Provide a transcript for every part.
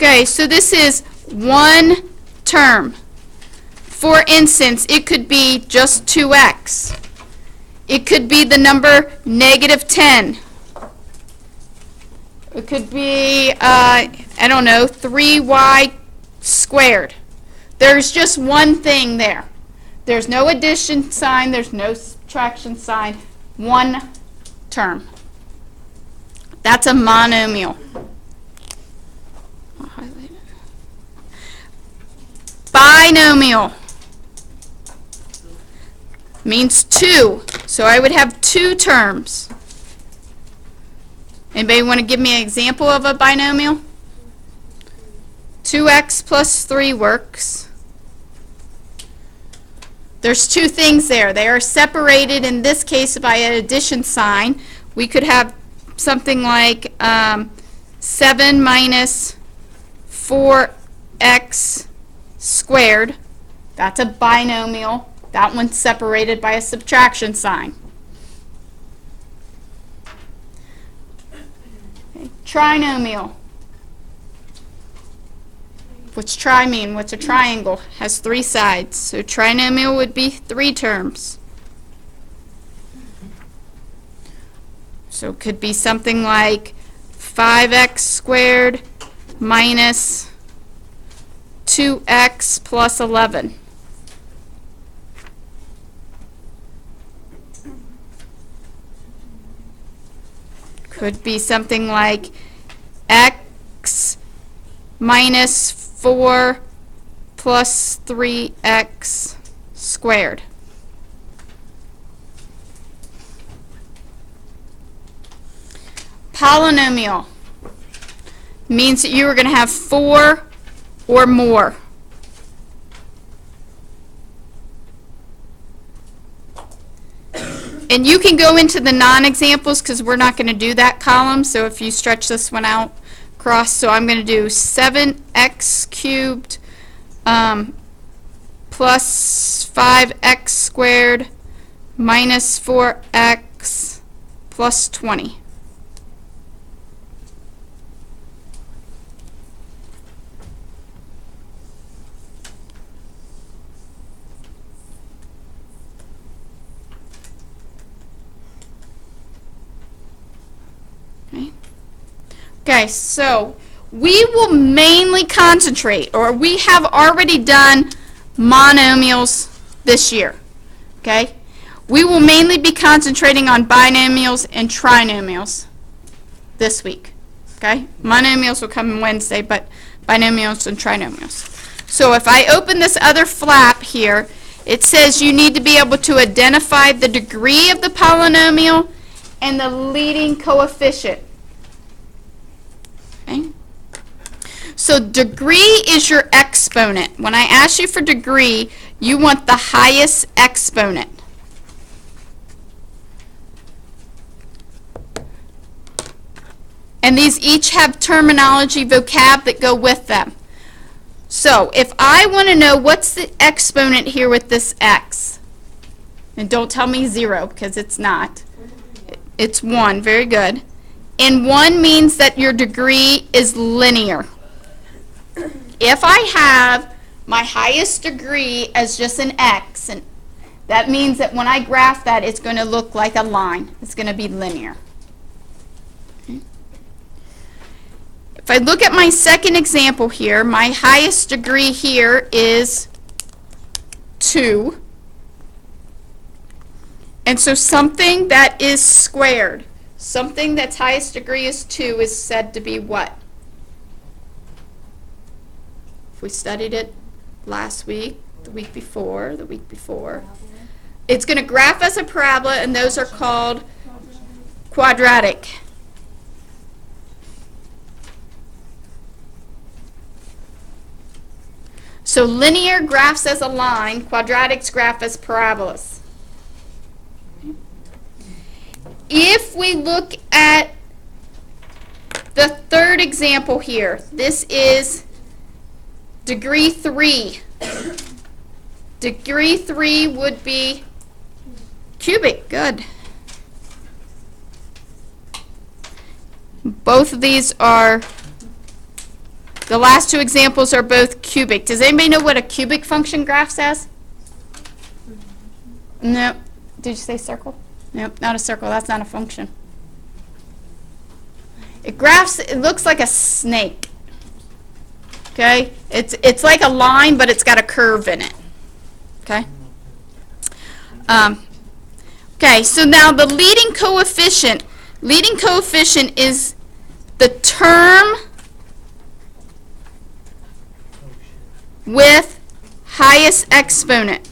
Okay, so this is one term. For instance, it could be just 2x. It could be the number -10. It could be, I don't know, 3y squared. There's just one thing there. There's no addition sign, there's no subtraction sign, one term. That's a monomial. I'll highlight it. Binomial means 2. So I would have 2 terms. Anybody want to give me an example of a binomial? 2x plus 3 works. There's 2 things there. They are separated in this case by an addition sign. We could have something like 7 minus 4x squared. That's a binomial. That one's separated by a subtraction sign. Okay. Trinomial. What's tri mean? What's a triangle? Has 3 sides. So trinomial would be 3 terms. So it could be something like 5x squared minus 2x plus 11. Could be something like x minus 4 plus 3x squared. Polynomial means that you are going to have 4 or more. And you can go into the non-examples because we're not going to do that column. So if you stretch this one out across, so I'm going to do 7x cubed plus 5x squared minus 4x plus 20. Okay, so we will mainly concentrate, or we have already done monomials this year. Okay? We will mainly be concentrating on binomials and trinomials this week. Okay? Monomials will come on Wednesday, but binomials and trinomials. So if I open this other flap here, it says you need to be able to identify the degree of the polynomial and the leading coefficient. Okay. So degree is your exponent. When I ask you for degree, you want the highest exponent. And these each have terminology, vocab that go with them. So if I want to know what's the exponent here with this x, and don't tell me 0 because it's not. It's 1. Very good. And 1 means that your degree is linear. If I have my highest degree as just an x, and that means that when I graph that, it's going to look like a line. It's going to be linear. Okay. If I look at my second example here, my highest degree here is 2. And so something that is squared, something that's highest degree is 2 is said to be what? If we studied it last week, the week before, it's going to graph as a parabola, and those are called quadratic. So linear graphs as a line, quadratics graph as parabolas. If we look at the third example here, this is degree 3. Degree 3 would be cubic. Good. Both of these are The last two examples are both cubic. Does anybody know what a cubic function graph says? No. Did you say circle? Nope, not a circle. That's not a function. It looks like a snake. Okay? It's like a line, but it's got a curve in it. Okay? Okay, so now the leading coefficient. Leading coefficient is the term with highest exponent.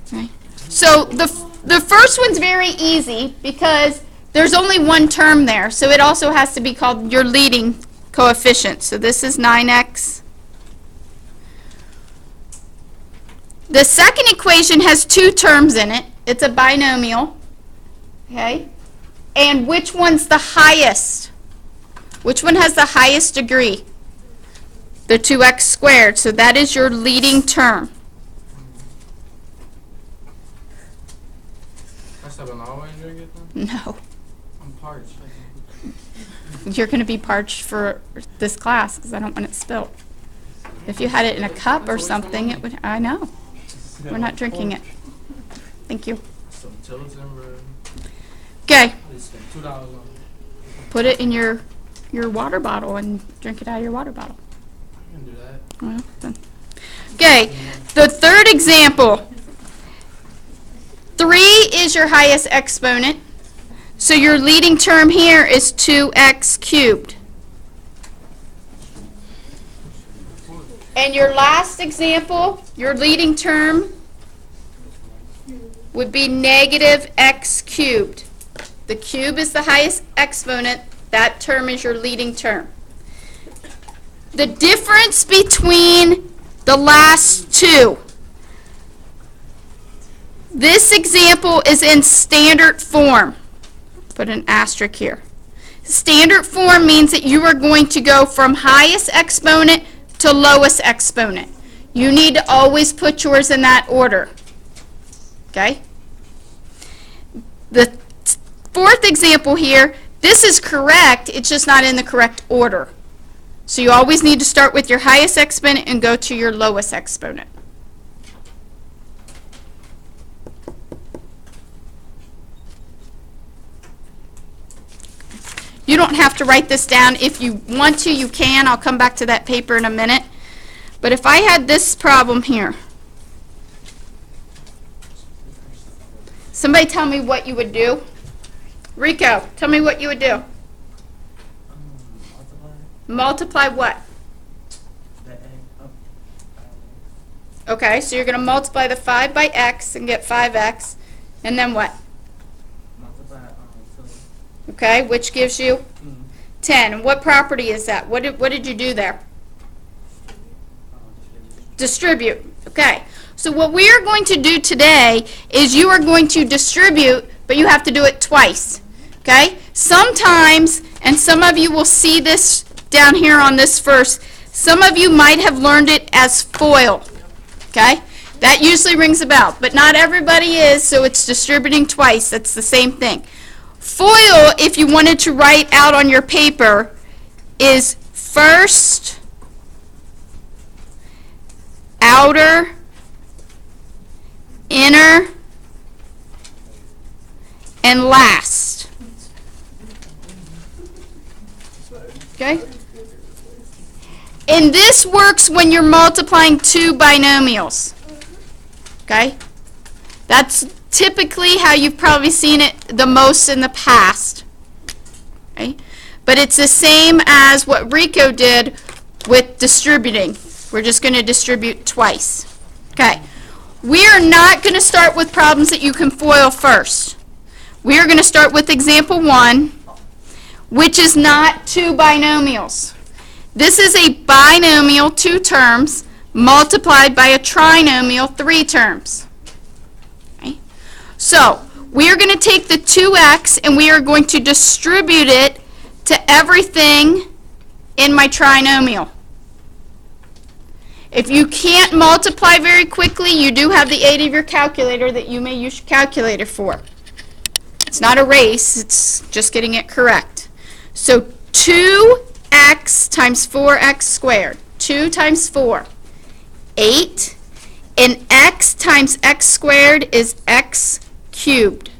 Okay. So the first one's very easy because there's only one term there, so it also has to be called your leading coefficient. So this is 9x. The second equation has two terms in it. It's a binomial. Okay? And which one's the highest? Which one has the highest degree? The 2x squared. So that is your leading term. No. I'm parched. You're going to be parched for this class because I don't want it spilled. If you had it in a cup or something, it would. I know. We're not drinking it. Thank you. Okay. Put it in your water bottle and drink it out of your water bottle. I can do that. Well, then. Okay. The third example. 3 is your highest exponent. So your leading term here is 2x cubed. And your last example, your leading term would be negative x cubed. The cube is the highest exponent. That term is your leading term. The difference between the last two. This example is in standard form. Put an asterisk here. Standard form means that you are going to go from highest exponent to lowest exponent. You need to always put yours in that order. Okay? The fourth example here, this is correct, it's just not in the correct order. So you always need to start with your highest exponent and go to your lowest exponent. You don't have to write this down. If you want to, you can. I'll come back to that paper in a minute. But if I had this problem here, somebody tell me what you would do. Rico, tell me what you would do. Multiply what? Okay, so you're going to multiply the 5 by x and get 5x. And then what? Okay, which gives you 10. And what property is that? What did you do there? Distribute. Okay. So what we are going to do today is you are going to distribute, but you have to do it twice. Okay? Sometimes, and some of you will see this down here on this first, some of you might have learned it as FOIL. Okay? That usually rings a bell, but not everybody is, so it's distributing twice. That's the same thing. FOIL, if you wanted to write out on your paper, is first, outer, inner, and last. Okay? And this works when you're multiplying two binomials. Okay? That's typically how you've probably seen it the most in the past. Okay? But it's the same as what Rico did with distributing. We're just going to distribute twice. Okay. We are not going to start with problems that you can FOIL first. We are going to start with example 1, which is not two binomials. This is a binomial, 2 terms, multiplied by a trinomial, 3 terms. Okay. So, we are going to take the 2x and we are going to distribute it to everything in my trinomial. If you can't multiply very quickly, you do have the aid of your calculator that you may use your calculator for. It's not a race, it's just getting it correct. So 2x times 4x squared. 2 times 4, 8. And x times x squared is x cubed.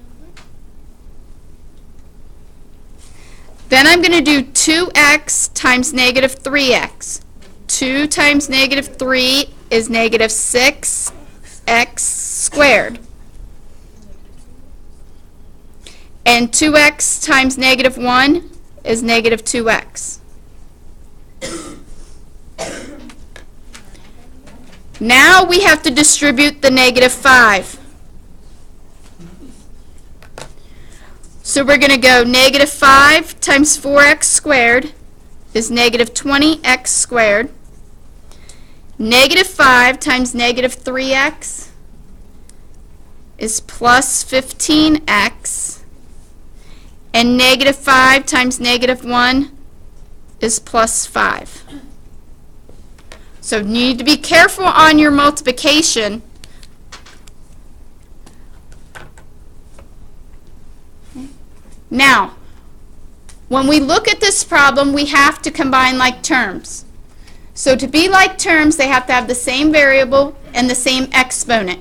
Then I'm going to do 2x times negative 3x. 2 times negative 3 is negative 6x squared. And 2x times negative 1 is negative 2x. Now we have to distribute the negative 5. So we're going to go negative 5 times 4x squared is negative 20x squared. Negative 5 times negative 3x is plus 15x. And negative 5 times negative 1 is plus 5. So you need to be careful on your multiplication. Now, when we look at this problem, we have to combine like terms. So to be like terms, they have to have the same variable and the same exponent.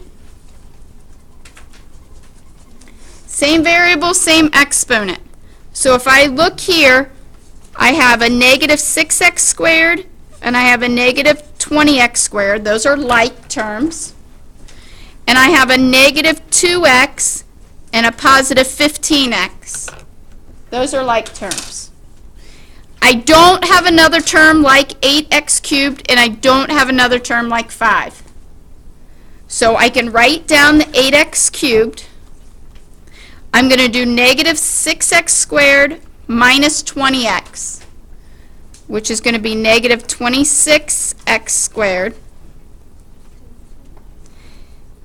Same variable, same exponent. So if I look here, I have a negative 6x squared and I have a negative 20x squared. Those are like terms. And I have a negative 2x and a positive 15x. Those are like terms. I don't have another term like 8x cubed, and I don't have another term like 5. So I can write down the 8x cubed. I'm going to do negative 6x squared minus 20x, which is going to be negative 26x squared.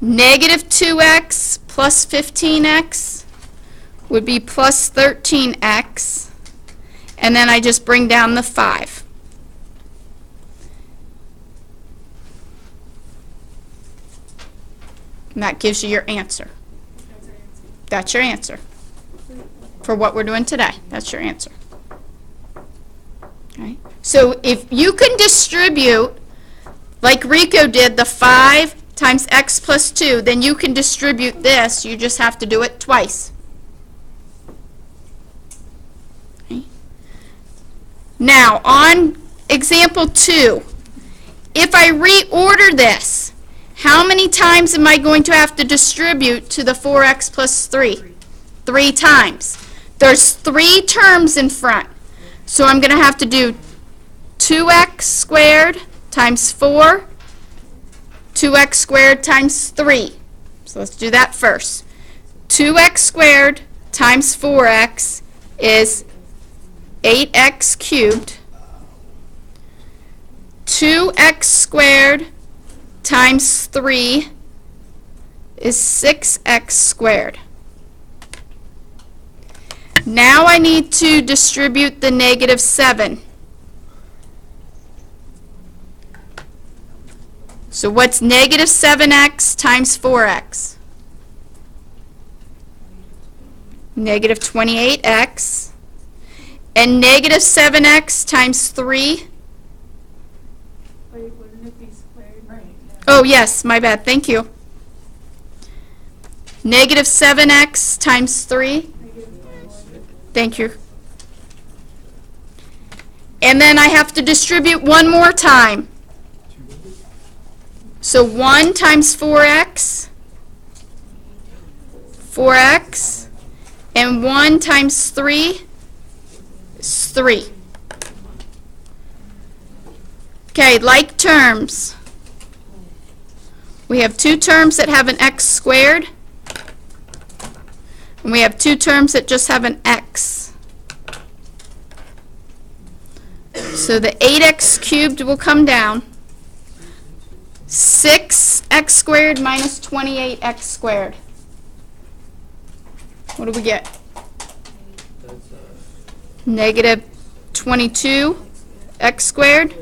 Negative 2x plus 15x would be plus 13x, and then I just bring down the 5. And that gives you your answer. That's your answer. For what we're doing today, that's your answer. Okay. So if you can distribute, like Rico did, the 5 times x plus 2, then you can distribute this. You just have to do it twice. Okay. Now, on example 2, if I reorder this, how many times am I going to have to distribute to the 4x plus 3? 3 times. There's 3 terms in front. So I'm going to have to do 2x squared times 4, 2x squared times 3. So let's do that first. 2x squared times 4x is 8x cubed. 2x squared times 3 is 6x squared. Now I need to distribute the negative 7. So what's negative 7x times 4x? Negative 28x. And negative 7x times 3? Wouldn't it be squared? Right. Oh, yes, my bad. Thank you. Negative 7x times 3? Thank you. And then I have to distribute one more time. So 1 times 4x, 4x, and 1 times 3 is 3. Okay, like terms. We have 2 terms that have an x squared, and we have 2 terms that just have an x. So the 8x cubed will come down. 6x squared minus 28x squared. What do we get? Negative 22x squared.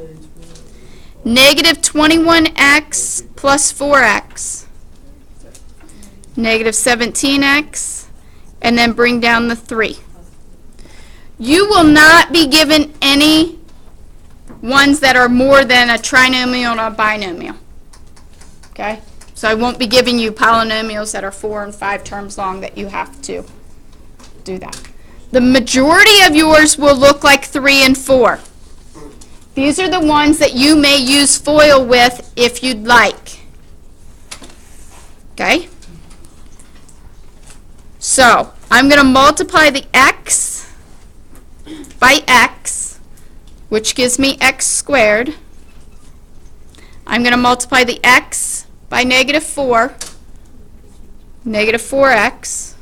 negative 21x plus 4x, negative 17x, and then bring down the 3. You will not be given any ones that are more than a trinomial and a binomial. Okay? So I won't be giving you polynomials that are 4 and 5 terms long that you have to do that. The majority of yours will look like 3 and 4. These are the ones that you may use FOIL with if you'd like. Okay? So, I'm going to multiply the x by x, which gives me x squared. I'm going to multiply the x by negative 4, negative 4x.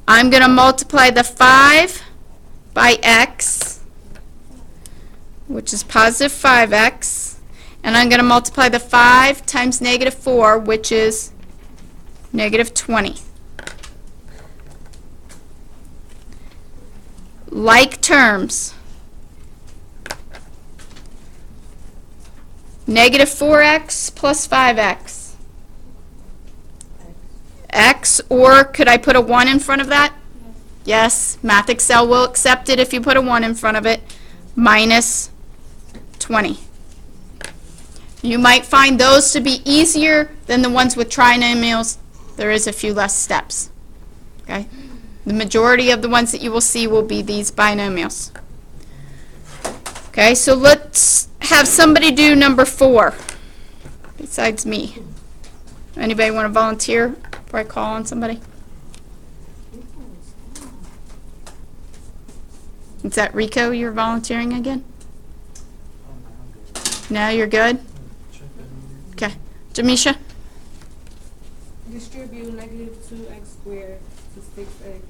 I'm going to multiply the 5 by x, which is positive 5x. And I'm going to multiply the 5 times negative 4, which is negative 20. Like terms. Negative 4x plus 5x. X, or could I put a 1 in front of that? Yes, Math Excel will accept it if you put a 1 in front of it. Minus 20. You might find those to be easier than the ones with trinomials. There is a few less steps. Okay? The majority of the ones that you will see will be these binomials. Okay, so let's have somebody do number 4 besides me. Anybody want to volunteer before I call on somebody? Is that Rico you're volunteering again? No, you're good? Okay. Jamisha? Distribute negative 2x squared to 6x.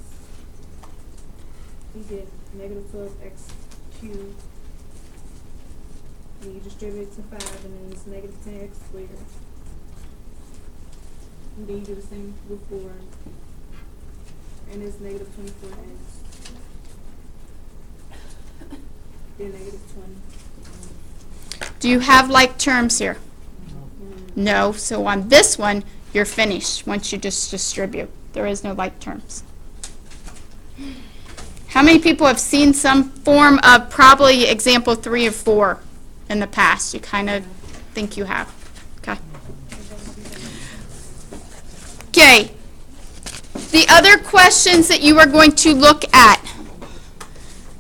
You get negative 12x cubed. Then you distribute it to 5, and then it's negative 10x squared. And then you do the same with 4. And it's negative 24x. Then negative 20. Do you have like terms here? No. So on this one, you're finished once you just distribute. There is no like terms. How many people have seen some form of probably example 3 or 4 in the past? You kind of think you have. Okay. Okay. The other questions that you are going to look at.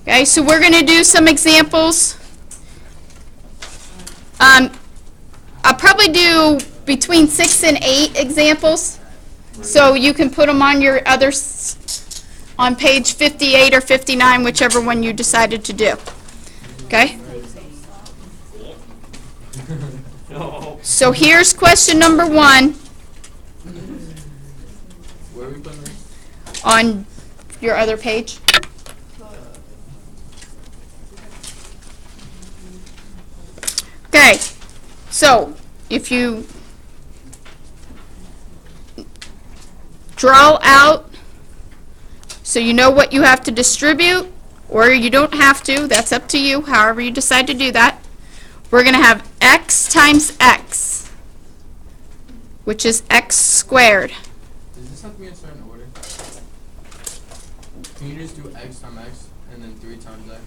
Okay, so we're going to do some examples. I'll probably do between 6 and 8 examples, so you can put them on your on page 58 or 59, whichever one you decided to do. Okay? So here's question number 1 Where are we putting this? on your other page. Okay, so if you draw out so you know what you have to distribute, or you don't have to, that's up to you, however you decide to do that. We're going to have x times x, which is x squared. Does this have to be in a certain order? Can you just do x times x and then 3 times x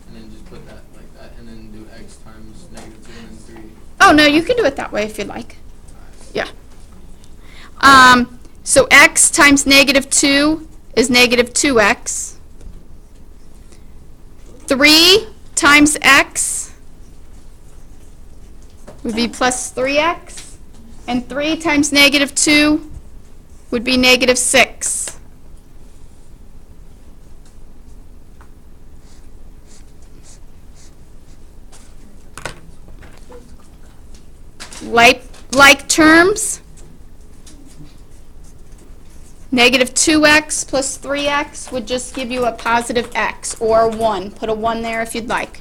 and then just put that like that and then do x times negative 2 and then 3? Oh, no, you can do it that way if you'd like. Yeah. So x times negative 2 is negative 2x. 3 times x would be plus 3x. And 3 times negative 2 would be negative 6. Like terms, negative 2x plus 3x would just give you a positive x, or 1. Put a 1 there if you'd like.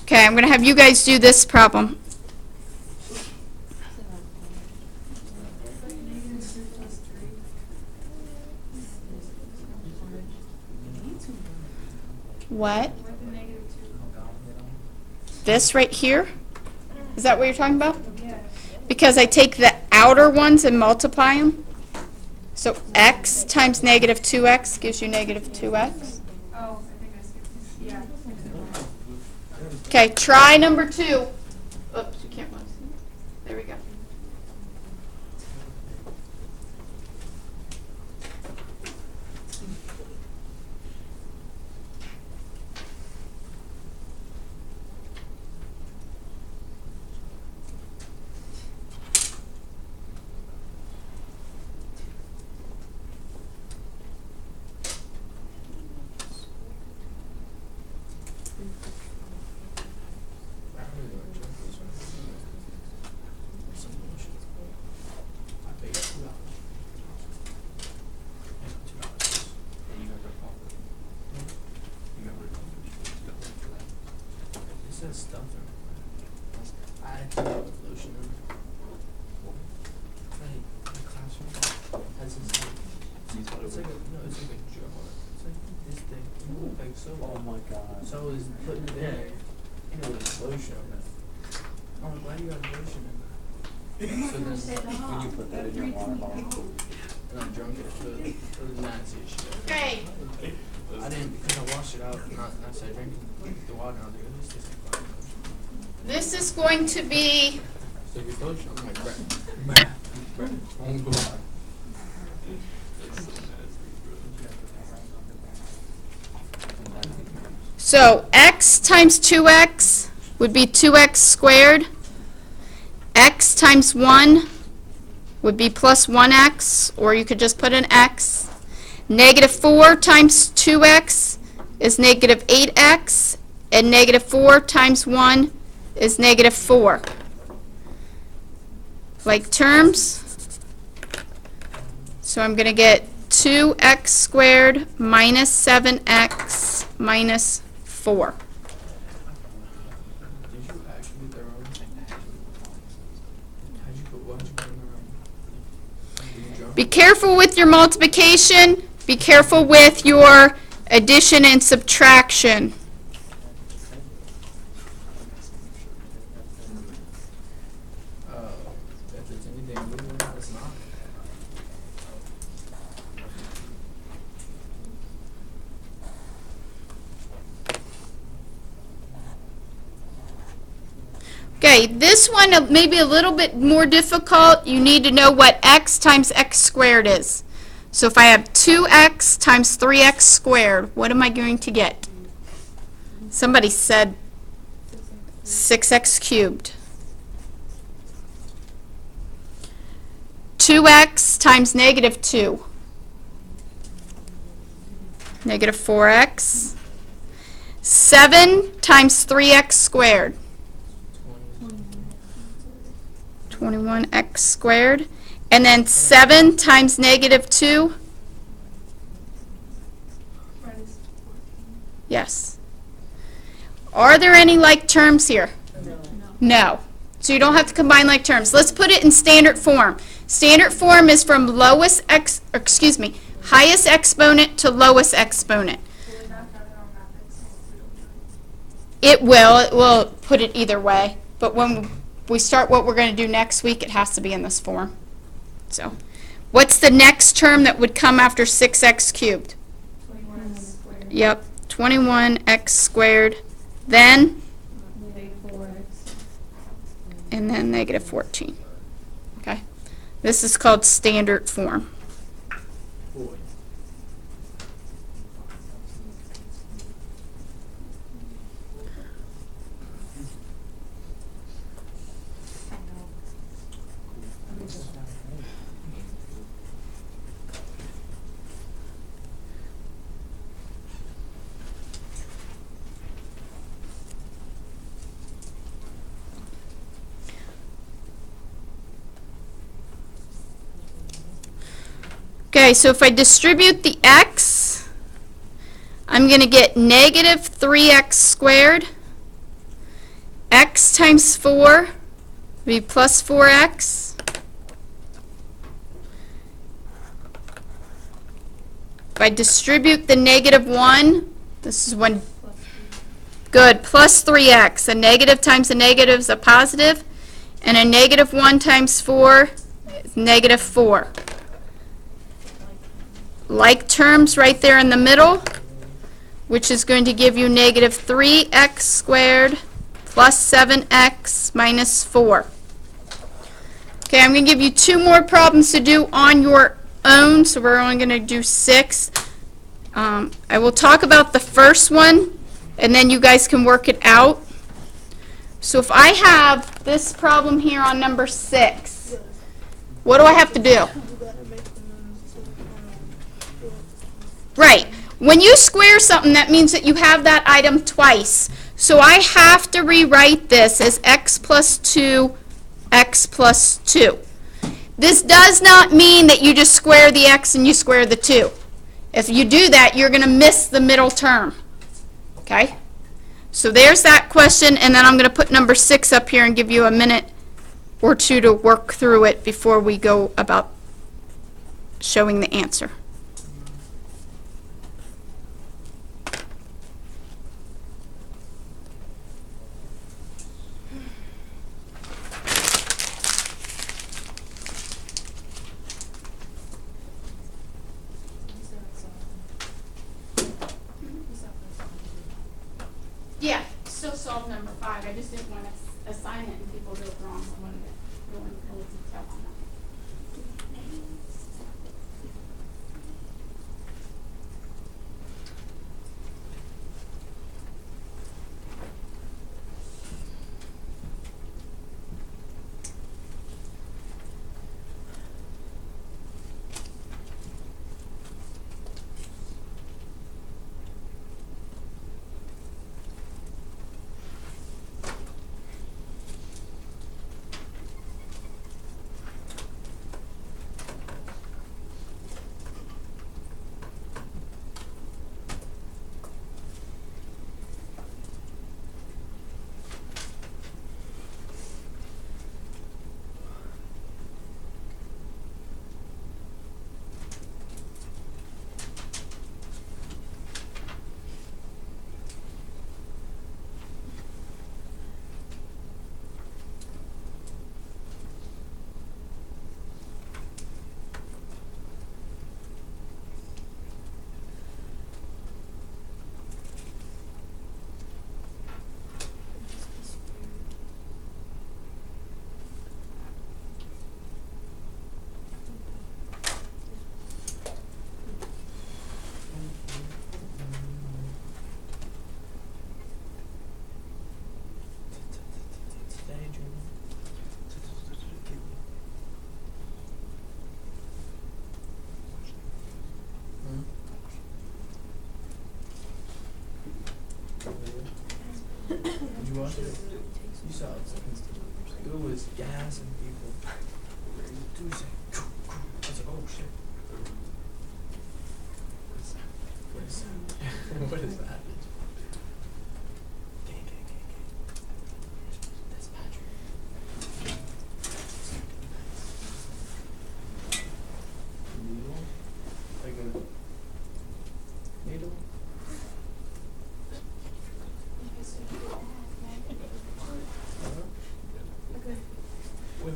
Okay, I'm going to have you guys do this problem. What? this right here. Is that what you're talking about? Because I take the outer ones and multiply them. So x times negative 2x gives you negative 2x. Oh, I think I skipped this. Yeah. Okay, try number 2. Oops, you can't really see it. There we go. Oh my god. So is putting it in, lotion. Oh, I'm glad you got lotion in there. So then, When you put that in your water bottle. and I drunk it, it was nasty as shit. Okay. I didn't, because I washed it out, not so I drank the water, and I was like, this tastes like fucking lotion. This is going to be So if you're lotion, I'm like, Brett, won't go on. So x times 2x would be 2x squared. X times 1 would be plus 1x, or you could just put an x. Negative 4 times 2x is negative 8x, and negative 4 times 1 is negative 4. Like terms? So I'm going to get 2x squared minus 7x minus 4. Did you actually get the wrong? Why'd you put in the wrong? Did you drunk? Be careful with your multiplication. Be careful with your addition and subtraction. If it's anything blue, it's not. Okay, this one may be a little bit more difficult. You need to know what x times x squared is. So if I have 2x times 3x squared, what am I going to get? Somebody said 6x cubed. 2x times negative 2. Negative 4x. 7 times 3x squared. 21x squared. And then 7 times negative 2. Yes. Are there any like terms here? No. So you don't have to combine like terms. Let's put it in standard form. Standard form is from highest exponent to lowest exponent. It will put it either way. But when we start what we're going to do next week, it has to be in this form. So, what's the next term that would come after 6x cubed? 21x squared. Yep, 21x squared. Then, Negative 4x. and then negative 14. Okay? This is called standard form. Boy. Okay, so if I distribute the x, I'm going to get negative 3x squared. X times 4 would be plus 4x. If I distribute the negative 1, this is when Good. Plus 3x. A negative times a negative is a positive, and a negative 1 times 4 is negative 4. Like terms right there in the middle, which is going to give you negative 3x squared plus 7x minus 4. Okay, I'm going to give you 2 more problems to do on your own, so we're only going to do 6. I will talk about the first one, and then you guys can work it out. So if I have this problem here on number 6, what do I have to do? Right. When you square something, that means that you have that item twice. So I have to rewrite this as x plus 2, x plus 2. This does not mean that you just square the x and you square the 2. If you do that, you're going to miss the middle term. Okay? So there's that question, and then I'm going to put number 6 up here and give you a minute or 2 to work through it before we go about showing the answer. Yeah, still solve number 5. I just didn't want to assign it and people do it wrong. I wanted to go into a little detail on that. Did you watch it? You saw it. It was gassing people. Tuesday. I was like, oh shit. What is that? What is that? Gang. That's Patrick. Needle? Like a needle? Wait.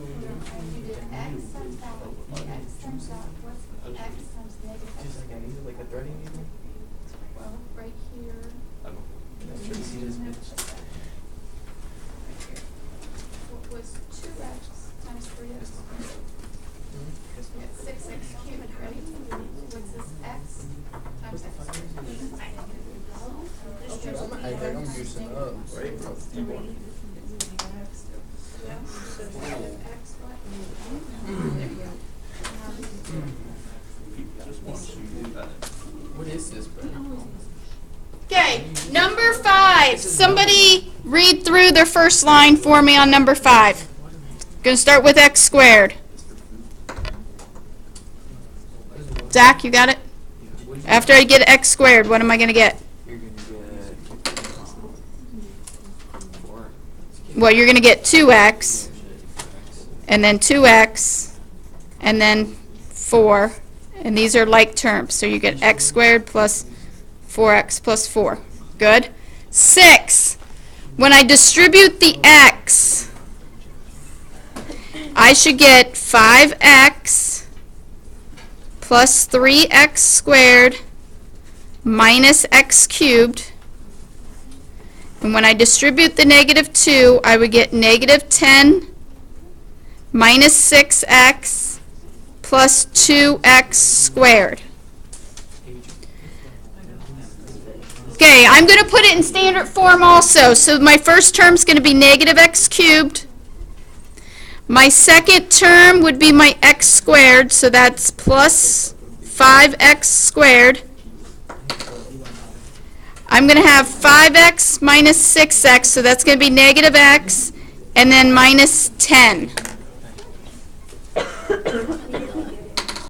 You did x times that, x times that, what's x times negative x? Just like a needle, like a threading needle? Well, right here. Let's try to see this bitch. What was 2x times 3x? We got 6x cubed, right? What's this x times x? I think I'm juicing up, right, bro? You want it? What is this, bro? Okay, number 5. Somebody read through their first line for me on number 5. Going to start with x squared. Zach, you got it? After I get x squared, what am I going to get? You're gonna get 4. Well, you're going to get 2x, and then 2x, and then 4, and these are like terms. So you get x squared plus 4x plus 4. Good? 6. When I distribute the x, I should get 5x plus 3x squared minus x cubed. And when I distribute the negative 2, I would get negative 10 minus 6x plus 2x squared. Okay, I'm going to put it in standard form also. So my first term is going to be negative x cubed. My second term would be my x squared, so that's plus 5x squared. I'm going to have 5x minus 6x, so that's going to be negative x, and then minus 10.